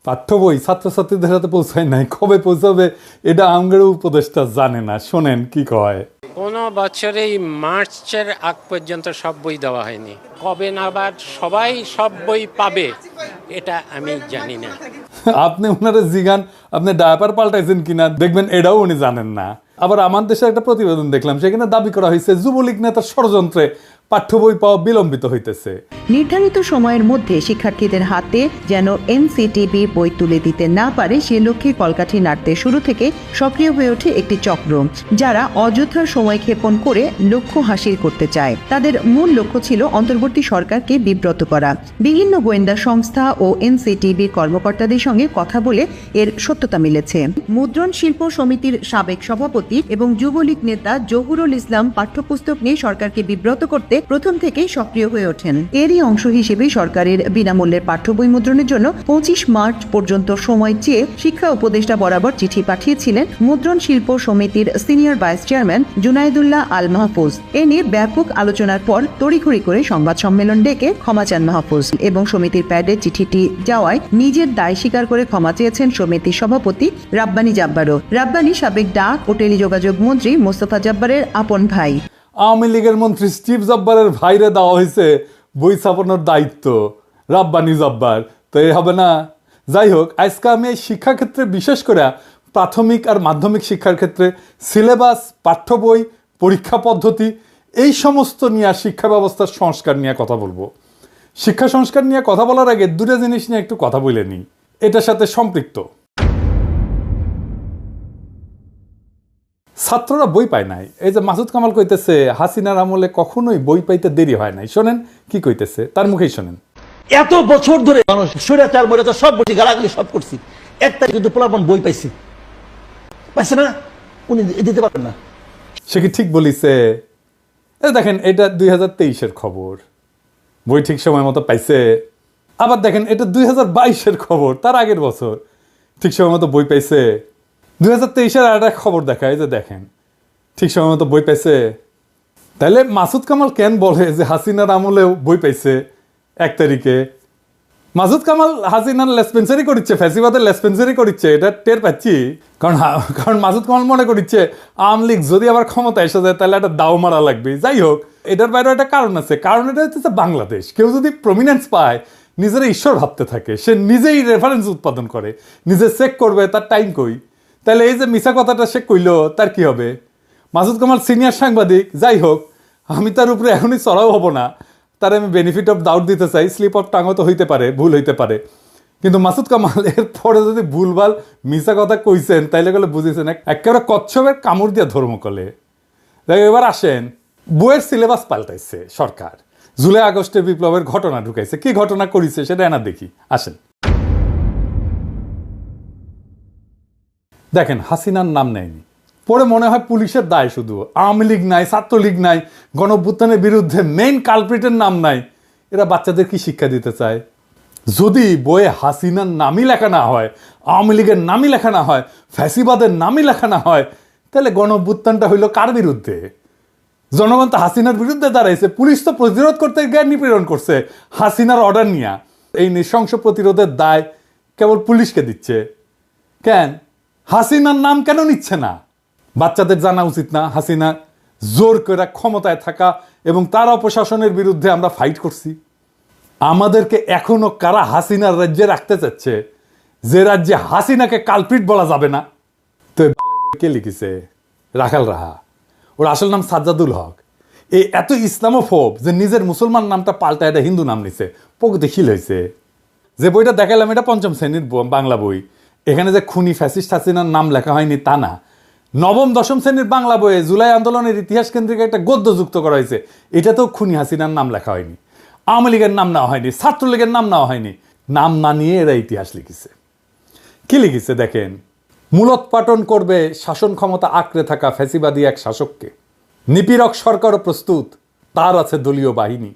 পাঠ্য বই ছাত্রছাত্রীদের হাতে পৌঁছায় নাই, কবে পৌঁছাবে এটা আমগের উপদেষ্টা জানে না। শোনেন কি কয়। কোনো বছরেই মার্চের আগ পর্যন্ত সব বই দেওয়া হয়নি, কবে নাগাদ সবাই সব বই পাবে এটা আমি জানি না। আপনি ওনারা জিগান আপনি ডায়াপার পাল্টাইছেন কিনা, দেখবেন এটাও উনি জানেন না। আবার আমার দেশে একটা প্রতিবেদন দেখলাম, সেখানে দাবি করা হয়েছে যুবলীগ নেতার ষড়যন্ত্রে পাঠ্য বই পাওয়া বিলম্বিত হইতেছে। নির্ধারিত সময়ের মধ্যে শিক্ষার্থীদের হাতে যেন এনসিটিবি বই তুলে দিতে না পারে সে লক্ষ্যে কলকাঠি নাড়তে শুরু থেকে সক্রিয় হয়ে ওঠে একটি চক্র, যারা অযথা সময় ক্ষেপণ করে লক্ষ্য হাসিল করতে চায়। তাদের মূল লক্ষ্য ছিল অন্তর্বর্তী সরকারকে বিব্রত করা। বিভিন্ন গোয়েন্দা সংস্থা ও এনসিটিবির কর্মকর্তাদের সঙ্গে কথা বলে এর সত্যতা মিলেছে। মুদ্রণ শিল্প সমিতির সাবেক সভাপতি এবং যুবলীগ নেতা জহুরুল ইসলাম পাঠ্যপুস্তক নিয়ে সরকারকে বিব্রত করতে প্রথম থেকেই সক্রিয় হয়ে ওঠেন। এরই অংশ হিসেবে সরকারের বিনামূল্যের পাঠ্য বই মুদ্রণের জন্য 25 মার্চ পর্যন্ত সময় চেয়ে শিক্ষা উপদেষ্টা বরাবর চিঠি পাঠিয়েছিলেন মুদ্রণ শিল্প সমিতির সিনিয়র ভাইস চেয়ারম্যান জুনাইদুল্লাহ আল মাহফুজ। এ নিয়ে ব্যাপক আলোচনার পর তড়িঘড়ি করে সংবাদ সম্মেলন ডেকে ক্ষমা চান মাহফুজ এবং সমিতির প্যাডে চিঠিটি যাওয়ায় নিজের দায় স্বীকার করে ক্ষমা চেয়েছেন সমিতির সভাপতি রাব্বানী জাব্বারও। রাব্বানী সাবেক ডাক ও টেলিযোগাযোগ মন্ত্রী মোস্তফা জব্বারের আপন ভাই। আওয়ামী লীগের মন্ত্রী স্টিভ জব্বারের ভাইরে দেওয়া হয়েছে বই ছাপানোর দায়িত্ব, রাব্বানী জব্বার। তো এই হবে না। যাই হোক, আজকে আমি এই শিক্ষাক্ষেত্রে বিশেষ করে প্রাথমিক আর মাধ্যমিক শিক্ষার ক্ষেত্রে সিলেবাস, পাঠ্য বই, পরীক্ষা পদ্ধতি এই সমস্ত নিয়ে শিক্ষা ব্যবস্থার সংস্কার নিয়ে কথা বলবো। শিক্ষা সংস্কার নিয়ে কথা বলার আগে দুটো জিনিস নিয়ে একটু কথা বলে নিই, এটার সাথে সম্পৃক্ত। ছাত্ররা বই পায় নাই। এই যে মাসুদ কামাল কইতেছে হাসিনার আমলে কখনোই বই পাইতে দেরি হয় নাই। শোনেন কি কইতেছে, তার মুখেই শোনেন। এত বছর ধরে মানুষ স্বৈরাচার মৈরাচার সব বলছি, গালাগালি সব করছি, একটা কিন্তু পোলাপন বই পাইছে না, উনি দিতে পারবেন না। সে কি ঠিক বলিছে? দেখেন, এটা 2023-এর খবর, বই ঠিক সময় মতো পাইছে। আবার দেখেন, এটা 2022-এর খবর, তার আগের বছর ঠিক সময় মতো বই পাইছে। 2023-এর আর একটা খবর দেখায় যে দেখেন ঠিক সময় মতো বই পাইছে। তাহলে মাসুদ কামাল কেন বলে যে হাসিনার আমলেও বই পাইছে 1 তারিখে? মাসুদ কামাল হাসিনার লেসপেন্সারি করিচ্ছে, ফ্যাসিবাদের লেসপেন্সারি করিচ্ছে, এটা টের পাচ্ছি। কারণ মাসুদ কামাল মনে করিচ্ছে আওয়ামী লীগ যদি আবার ক্ষমতা এসে যায় তাহলে একটা দাও মারা লাগবে। যাই হোক, এটার বাইরেও একটা কারণ আছে। কারণ এটা হচ্ছে বাংলাদেশ। কেউ যদি প্রমিনেন্স পায়, নিজেরা ঈশ্বর ভাবতে থাকে, সে নিজেই রেফারেন্স উৎপাদন করে, নিজে চেক করবে তার টাইম কই। তাহলে এই যে মিছা কথাটা সে কইল, তার কি হবে? মাসুদ কামাল সিনিয়র সাংবাদিক। যাই হোক, আমি তার উপরে এখনই চড়াও হব না, তার আমি বেনিফিট অফ ডাউট দিতে চাই। স্লিপ অফ টাঙও তো হইতে পারে, ভুল হইতে পারে। কিন্তু মাসুদ কামাল এর পরে যদি ভুলভাল মিছা কথা কইছেন তাইলে গেলে বুঝেছেন একেবারে কচ্ছপের কামড় দিয়ে ধর্ম কলে। এবার আসেন, বইয়ের সিলেবাস পাল্টাইছে সরকার, জুলাই আগস্টের বিপ্লবের ঘটনা ঢুকাইছে। কি ঘটনা করিছে সেটা এনা দেখি, আসেন। দেখেন, হাসিনার নাম নেয়নি, পরে মনে হয় পুলিশের দায় শুধু। আওয়ামী লীগ নাই, ছাত্রলীগ নাই, গণঅভ্যুত্থানের বিরুদ্ধে মেইন কালপ্রিটের নাম নাই। এরা বাচ্চাদের কি শিক্ষা দিতে চায়? যদি বইয়ে হাসিনার নামই লেখা না হয়, আওয়ামী লীগের নামই লেখা না হয়, ফ্যাসিবাদের নামই লেখা না হয়, তাহলে গণঅভ্যুত্থানটা হইল কার বিরুদ্ধে? জনগণ তো হাসিনার বিরুদ্ধে দাঁড়াইছে। পুলিশ তো প্রতিরোধ করতে গিয়ে নিপীড়ন করছে হাসিনার অর্ডার নিয়ে। এই নৃশংস প্রতিরোধের দায় কেবল পুলিশকে দিচ্ছে কেন? হাসিনার নাম কেন নিচ্ছে না? বাচ্চাদের জানা উচিত না হাসিনা জোর করে ক্ষমতায় থাকা এবং তার অপশাসনের বিরুদ্ধে আমরা ফাইট করছি। আমাদেরকে এখনো কারা হাসিনার রাজ্যে রাখতে চাচ্ছে, যে রাজ্যে হাসিনাকে কালপ্রিট বলা যাবে না? তো কে লিখেছে? রাখাল রাহা। ওর আসল নাম সাজ্জাদুল হক। এই এত ইসলামোফোব যে নিজের মুসলমান নামটা পাল্টা এটা হিন্দু নাম নিছে, প্রগতিশীল হয়েছে। যে বইটা দেখালাম এটা 5ম শ্রেণীর বাংলা বই। এখানে যে খুনি ফ্যাসিস্ট হাসিনার নাম লেখা হয়নি তা না। 9ম 10ম শ্রেণীর বাংলা বইয়ে জুলাই আন্দোলনের ইতিহাস কেন্দ্রিক একটা গদ্য যুক্ত করা হয়েছে, এটাতেও খুনি হাসিনার নাম লেখা হয়নি, আওয়ামী লীগের নাম নেওয়া হয়নি, ছাত্রলীগের নাম নেওয়া হয়নি। নাম না নিয়ে এরা ইতিহাস লিখেছে। কি লিখেছে দেখেন, মূলোৎপাটন করবে শাসন ক্ষমতা আঁকড়ে থাকা ফ্যাসিবাদী এক শাসককে, নিপীড়ক সরকারও প্রস্তুত, তার আছে দলীয় বাহিনী।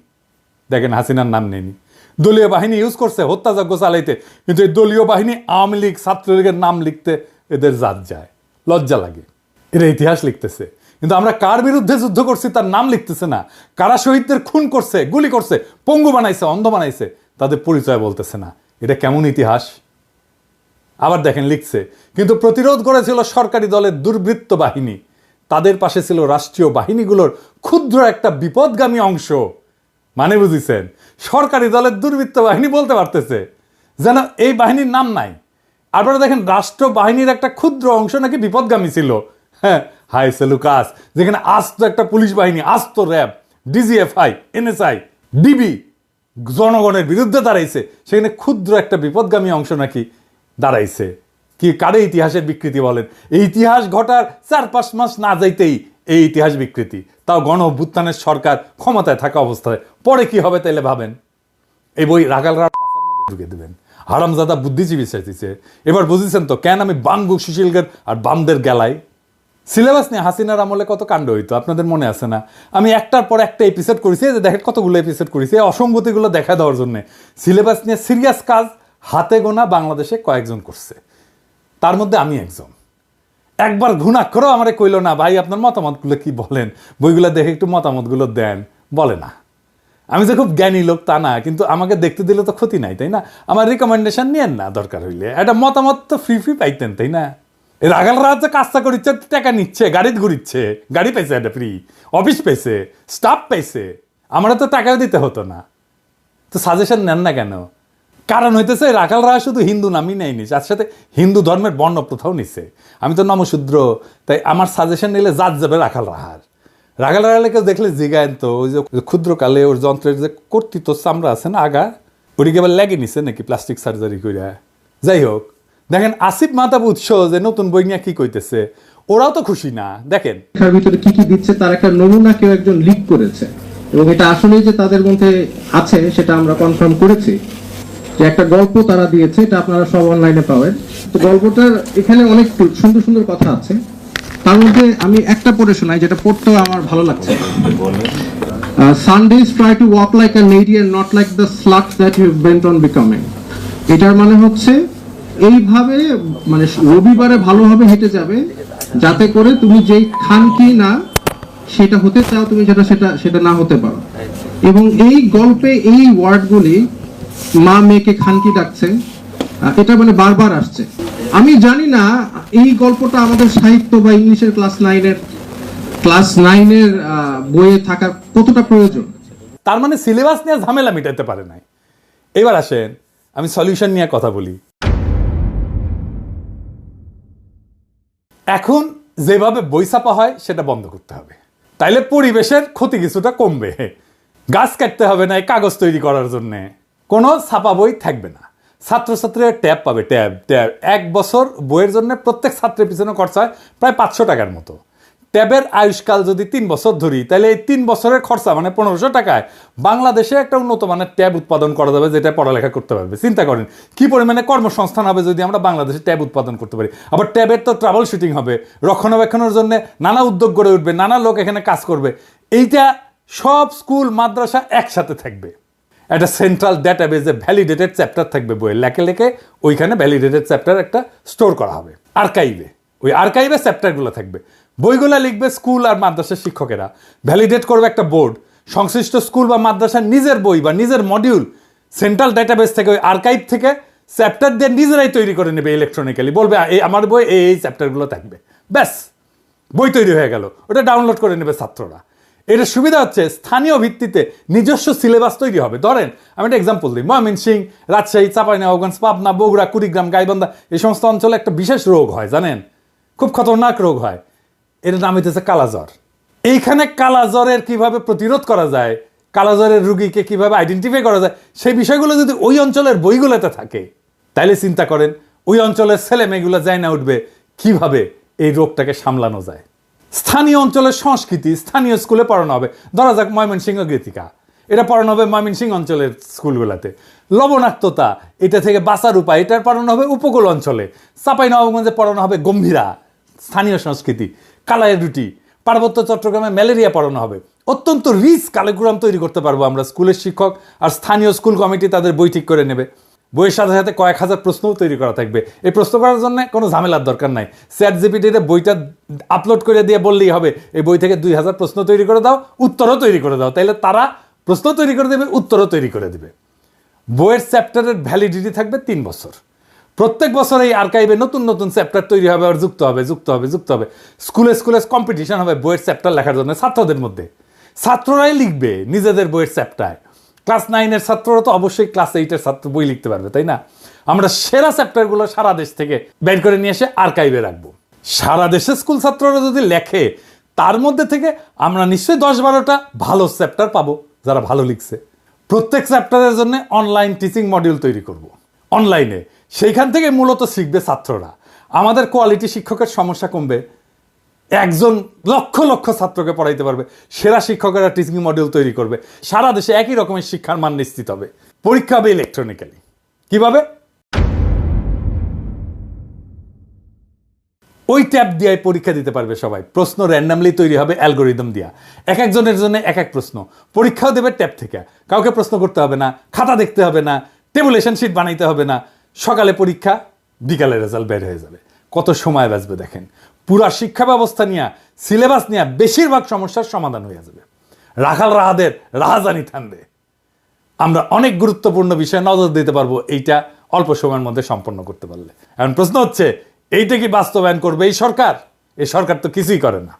দেখেন, হাসিনার নাম নেয়নি, দলীয় বাহিনী ইউজ করছে হত্যাযজ্ঞ চালাইতে। কিন্তু এই দলীয় বাহিনী আওয়ামী লীগ ছাত্রলীগের নাম লিখতে এদের জাত যায়, লজ্জা লাগে। এরা ইতিহাস লিখতেছে, কিন্তু আমরা কার বিরুদ্ধে যুদ্ধ করছি তার নাম লিখতেছে না। কারা শহীদদের খুন করছে, গুলি করছে, পঙ্গু বানাইছে, অন্ধ বানাইছে, তাদের পরিচয় বলতেছে না। এটা কেমন ইতিহাস? আবার দেখেন লিখছে, কিন্তু প্রতিরোধ করেছিল সরকারি দলের দুর্বৃত্ত বাহিনী, তাদের পাশে ছিল রাষ্ট্রীয় বাহিনীগুলোর ক্ষুদ্র একটা বিপদগামী অংশ। মানে বুঝিছেন, সরকারি দলের দুর্বৃত্ত বাহিনী বলতে পারতেছে, যেন এই বাহিনীর নাম নাই। আপনারা দেখেন রাষ্ট্র বাহিনীর একটা ক্ষুদ্র অংশ নাকি বিপদগামী ছিল। হ্যাঁ, হাই সেলুকাস, যেখানে আস্ত একটা পুলিশ বাহিনী, আস্ত র্যাব, ডিজিএফআই, এনএসআই, ডিবি জনগণের বিরুদ্ধে দাঁড়াইছে, সেখানে ক্ষুদ্র একটা বিপদগামী অংশ নাকি দাঁড়াইছে। কি কারে ইতিহাসের বিকৃতি বলেন? এই ইতিহাস ঘটার 4-5 মাস না যাইতেই এই ইতিহাস বিকৃতি, তাও গণ অভ্যুত্থানের সরকার ক্ষমতায় থাকা অবস্থায়। পরে কি হবে তাইলে ভাবেন। এই বই রাখালরা ঢুকে দেবেন, হারামজাদা বুদ্ধিজীবী চাইছে। এবার বুঝেছেন তো কেন আমি বামগু সুশীলগের আর বামদের গেলাই। সিলেবাস নিয়ে হাসিনার আমলে কত কাণ্ড হইতো আপনাদের মনে আছে না? আমি একটার পর একটা এপিসোড করেছি, যে দেখেন কতগুলো এপিসোড করেছি অসঙ্গতিগুলো দেখা দেওয়ার জন্য। সিলেবাস নিয়ে সিরিয়াস কাজ হাতে গোনা বাংলাদেশে কয়েকজন করছে, তার মধ্যে আমি একজন। একবার ঘুণাক্ষরও আমারে কইল না, ভাই আপনার মতামতগুলো কি বলেন, বইগুলো দেখে একটু মতামতগুলো দেন, বলে না। আমি যে খুব জ্ঞানী লোক তা না, কিন্তু আমাকে দেখতে দিলে তো ক্ষতি নাই, তাই না? আমার রিকমেন্ডেশন নিয়েন না, দরকার হইলে একটা মতামত তো ফ্রি পাইতেন, তাই না? রাগালরা যে কাজটা করিচ্ছে, টাকা নিচ্ছে, গাড়িতে ঘুরিচ্ছে, গাড়ি পাইছে একটা ফ্রি, অফিস পাইছে, স্টাফ পাইছে, আমরা তো টাকাও দিতে হতো না। তো সাজেশন নেন না কেন? কারণ হইতেছে রাখালরা শুধু হিন্দু নামই নেয়নি, তার সাথে হিন্দু ধর্মের বর্ণ প্রথাও নিছে। আমি তো নমশূদ্র, তাই আমার সাজেশন নিলে জাত যাবে রাখাল রাহার। রাখাল রাহালে কেউ দেখলে জিগায়েন তো, ওই যে ক্ষুদ্রকালে ওর যন্ত্রের যে কর্তৃত্ব চামড়া আছে না আগা, ওটিকে আবার লেগে নিছে নাকি প্লাস্টিক সার্জারি কইরা। যাই হোক, দেখেন আসিফ মাহতাব উৎস যে নতুন বই নিয়ে কি কইতেছে, ওরাও তো খুশি না। দেখেন তার ভিতরে কি কি দিচ্ছে তার একটা নমুনা কেউ একজন লিক করেছে, এবং এটা আসলেই যে তাদের মধ্যে আছে সেটা আমরা কনফার্ম করেছি। যে একটা গল্প তারা দিয়েছে, এটা আপনারা সব অনলাইনে পাবেন। তো গল্পটার এখানে অনেক সুন্দর সুন্দর কথা আছে, তার মধ্যে আমি একটা পড়ে শোনাই, যেটা পড়তেও আমার ভালো লাগছে। Sundays try to walk like a lady and not like the slut that you bent on becoming. এটার মানে হচ্ছে এইভাবে, মানে রবিবারে ভালোভাবে হেঁটে যাবে, যাতে করে তুমি যেই খান কি না সেটা হতে চাও, তুমি সেটা না হতে পারো। এবং এই গল্পে এই ওয়ার্ডগুলি, মা মেয়েকে খানকি ডাকছে, এটা মানে বারবার আসছে। আমি জানি না এই গল্পটা আমাদের সাহিত্য বা ইংলিশের ক্লাস 9-এর বইয়ে থাকা কতটা প্রয়োজন। তার মানে সিলেবাস নিয়ে ঝামেলা মিটাতে পারে নাই। এবার আসেন আমি সলিউশন নিয়ে কথা বলি। এখন যেভাবে বই ছাপা হয় সেটা বন্ধ করতে হবে, তাইলে পরিবেশের ক্ষতি কিছুটা কমবে। গাছ কাটতে হবে না এই কাগজ তৈরি করার জন্য, কোনো ছাপা বই থাকবে না। ছাত্রছাত্রীরা ট্যাব পাবে, ট্যাব 1 বছর বইয়ের জন্য প্রত্যেক ছাত্রের পিছনে খরচা হয় প্রায় 500 টাকার মতো। ট্যাবের আয়ুষ্কাল যদি 3 বছর ধরি, তাহলে এই 3 বছরের খরচা মানে 1500 টাকায় বাংলাদেশে একটা উন্নত মানের ট্যাব উৎপাদন করা যাবে, যেটা পড়ালেখা করতে পারবে। চিন্তা করেন কি পরিমাণে কর্মসংস্থান হবে যদি আমরা বাংলাদেশে ট্যাব উৎপাদন করতে পারি। আবার ট্যাবের তো ট্রাবল শুটিং হবে, রক্ষণাবেক্ষণের জন্য নানা উদ্যোগ গড়ে উঠবে, নানা লোক এখানে কাজ করবে। এইটা সব স্কুল মাদ্রাসা একসাথে থাকবে, একটা সেন্ট্রাল ডেটাবেজে ভ্যালিডেটেড চ্যাপ্টার থাকবে, বইয়ের লেখে লেখে ওইখানে ভ্যালিডেটেড চ্যাপ্টার একটা স্টোর করা হবে আর্কাইভে। ওই আর্কাইভে চ্যাপ্টারগুলো থাকবে, বইগুলো লিখবে স্কুল আর মাদ্রাসার শিক্ষকেরা, ভ্যালিডেট করবে একটা বোর্ড। সংশ্লিষ্ট স্কুল বা মাদ্রাসার নিজের বই বা নিজের মডিউল সেন্ট্রাল ডেটাবেস থেকে, ওই আর্কাইভ থেকে চ্যাপ্টার দিয়ে নিজেরাই তৈরি করে নেবে ইলেকট্রনিক্যালি, বলবে এই আমার বই এই চ্যাপ্টারগুলো থাকবে, ব্যাস বই তৈরি হয়ে গেল। ওটা ডাউনলোড করে নেবে ছাত্ররা। এটা সুবিধা হচ্ছে স্থানীয় ভিত্তিতে নিজস্ব সিলেবাস তৈরি হবে। ধরেন আমি একটা এক্সাম্পল দিই, ময়মনসিংহ, রাজশাহী, চাঁপাইনবাবগঞ্জ, পাবনা, বগুড়া, কুড়িগ্রাম, গাইবান্ধা, এই সমস্ত অঞ্চলে একটা বিশেষ রোগ হয়, জানেন, খুব খতরনাক রোগ হয়। এটার নাম হইতেছে কালাজ্বর। এইখানে কালাজ্বরের কিভাবে প্রতিরোধ করা যায়, কালাজ্বরের রুগীকে কিভাবে আইডেন্টিফাই করা যায়, সেই বিষয়গুলো যদি ওই অঞ্চলের বইগুলোতে থাকে, তাইলে চিন্তা করেন ওই অঞ্চলের ছেলে মেয়েগুলো যায় না উঠবে কিভাবে এই রোগটাকে সামলানো যায়। স্থানীয় অঞ্চলের সংস্কৃতি স্থানীয় স্কুলে পড়ানো হবে। ধরা যাক ময়মনসিংহ গীতিকা, এটা পড়ানো হবে ময়মনসিংহ অঞ্চলের স্কুলগুলোতে। লবণাক্ততা, এটা থেকে বাঁচার উপায়, এটার পড়ানো হবে উপকূল অঞ্চলে। চাঁপাইনবাবগঞ্জে পড়ানো হবে গম্ভীরা, স্থানীয় সংস্কৃতি। কালাইয়ের রুটি, পার্বত্য চট্টগ্রামে ম্যালেরিয়া পড়ানো হবে। অত্যন্ত রিচ কারিকুলাম তৈরি করতে পারবো আমরা। স্কুলের শিক্ষক আর স্থানীয় স্কুল কমিটি তাদের বই ঠিক করে নেবে। বইয়ের সাথে সাথে কয়েক হাজার প্রশ্নও তৈরি করা থাকবে। এই প্রশ্ন করার জন্য কোনো ঝামেলার দরকার নাই। চ্যাটজিপিটিতে বইটা আপলোড করে দিয়ে বললেই হবে এই বই থেকে 2000 প্রশ্ন তৈরি করে দাও, উত্তরও তৈরি করে দাও, তাইলে তারা প্রশ্ন তৈরি করে দেবে, উত্তরও তৈরি করে দেবে। বইয়ের চ্যাপ্টারের ভ্যালিডিটি থাকবে 3 বছর। প্রত্যেক বছর এই আর্কাইভে নতুন নতুন চ্যাপ্টার তৈরি হবে, আর যুক্ত হবে। স্কুলে স্কুলে কম্পিটিশন হবে বইয়ের চ্যাপ্টার লেখার জন্য ছাত্রদের মধ্যে। ছাত্ররাই লিখবে নিজেদের বইয়ের চ্যাপ্টার। ক্লাস 9-এর ছাত্ররা তো অবশ্যই ক্লাস 8-এর ছাত্র বই লিখতে পারবে, তাই না? আমরা সেরা চ্যাপ্টারগুলো সারা দেশ থেকে বের করে নিয়ে এসে আর্কাইভে রাখবো। সারা দেশে স্কুল ছাত্ররা যদি লেখে, তার মধ্যে থেকে আমরা নিশ্চয়ই 10-12টা ভালো চ্যাপ্টার পাবো যারা ভালো লিখছে। প্রত্যেক চ্যাপ্টারের জন্য অনলাইন টিচিং মডিউল তৈরি করব অনলাইনে। সেইখান থেকে মূলত শিখবে ছাত্ররা। আমাদের কোয়ালিটি শিক্ষকের সমস্যা কমবে, একজন লক্ষ লক্ষ ছাত্রকে পড়াইতে পারবে। সেরা শিক্ষকেরা টিচিং মডিউল তৈরি করবে, সারা দেশে একই রকমের শিক্ষার মান নিশ্চিত হবে। পরীক্ষা হবে ইলেকট্রনিক্যালি। কিভাবে? ওই ট্যাব দিয়ে পরীক্ষা দিতে পারবে সবাই। প্রশ্ন র্যান্ডামলি তৈরি হবে অ্যালগোরিদম দিয়া, এক একজনের জন্য এক এক প্রশ্ন। পরীক্ষাও দেবে ট্যাব থেকে, কাউকে প্রশ্ন করতে হবে না, খাতা দেখতে হবে না, টেবুলেশন শিট বানাইতে হবে না। সকালে পরীক্ষা, বিকালে রেজাল্ট বের হয়ে যাবে। কত সময় বাঁচবে দেখেন। পুরা শিক্ষা ব্যবস্থা নিয়ে, সিলেবাস নিয়ে বেশিরভাগ সমস্যার সমাধান হয়ে যাবে। রাখাল রাহাদের রাহাজানি থামবে। আমরা অনেক গুরুত্বপূর্ণ বিষয়ে নজর দিতে পারবো এইটা অল্প সময়ের মধ্যে সম্পন্ন করতে পারলে। এখন প্রশ্ন হচ্ছে, এইটা কি বাস্তবায়ন করবে এই সরকার? এই সরকার তো কিছুই করে না,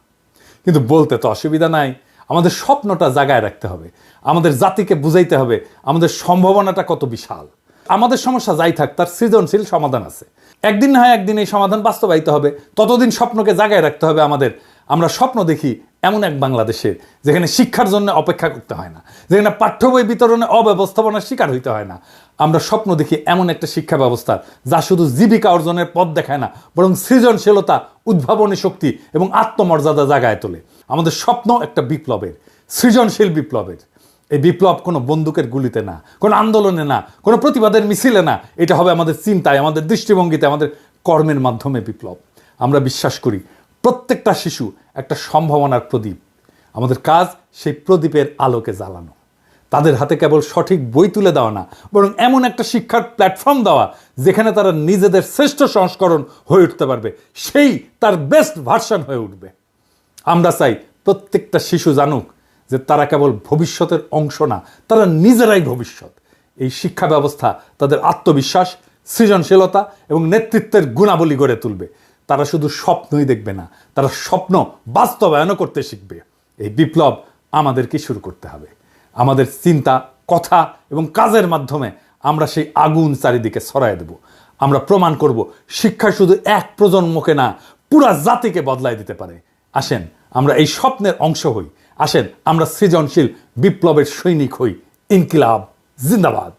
কিন্তু বলতে তো অসুবিধা নাই। আমাদের স্বপ্নটা জাগায় রাখতে হবে, আমাদের জাতিকে বুঝাইতে হবে আমাদের সম্ভাবনাটা কত বিশাল। আমাদের সমস্যা যাই থাক, তার সৃজনশীল সমাধান আছে। একদিন না হয় একদিন এই সমাধান বাস্তবায়িত হবে। ততদিন স্বপ্নকে জাগায় রাখতে হবে আমাদের। আমরা স্বপ্ন দেখি এমন এক বাংলাদেশে যেখানে শিক্ষার জন্য অপেক্ষা করতে হয় না, যেখানে পাঠ্য বই বিতরণে অব্যবস্থাপনার শিকার হইতে হয় না। আমরা স্বপ্ন দেখি এমন একটা শিক্ষা ব্যবস্থা যা শুধু জীবিকা অর্জনের পথ দেখায় না, বরং সৃজনশীলতা, উদ্ভাবনী শক্তি এবং আত্মমর্যাদা জাগায় তোলে। আমাদের স্বপ্ন একটা বিপ্লবের, সৃজনশীল বিপ্লবের। এই বিপ্লব কোনো বন্দুকের গুলিতে না, কোনো আন্দোলনে না, কোনো প্রতিবাদের মিছিলে না। এটা হবে আমাদের চিন্তায়, আমাদের দৃষ্টিভঙ্গিতে, আমাদের কর্মের মাধ্যমে বিপ্লব। আমরা বিশ্বাস করি প্রত্যেকটা শিশু একটা সম্ভাবনার প্রদীপ। আমাদের কাজ সেই প্রদীপের আলোকে জ্বালানো। তাদের হাতে কেবল সঠিক বই তুলে দেওয়া না, বরং এমন একটা শিক্ষার প্ল্যাটফর্ম দেওয়া যেখানে তারা নিজেদের শ্রেষ্ঠ সংস্করণ হয়ে উঠতে পারবে, সেই তার বেস্ট ভার্সন হয়ে উঠবে। আমরা চাই প্রত্যেকটা শিশু জানুক যে তারা কেবল ভবিষ্যতের অংশ না, তারা নিজেরাই ভবিষ্যৎ। এই শিক্ষা ব্যবস্থা তাদের আত্মবিশ্বাস, সৃজনশীলতা এবং নেতৃত্বের গুণাবলী গড়ে তুলবে। তারা শুধু স্বপ্নই দেখবে না, তারা স্বপ্ন বাস্তবায়নও করতে শিখবে। এই বিপ্লব আমাদেরকে শুরু করতে হবে। আমাদের চিন্তা, কথা এবং কাজের মাধ্যমে আমরা সেই আগুন চারিদিকে ছড়ায় দেব। আমরা প্রমাণ করব শিক্ষা শুধু এক প্রজন্মকে না, পুরা জাতিকে বদলায় দিতে পারে। আসেন আমরা এই স্বপ্নের অংশ হই। আসেন আমরা সৃজনশীল বিপ্লবের সৈনিক হই। ইনকিলাব জিন্দাবাদ।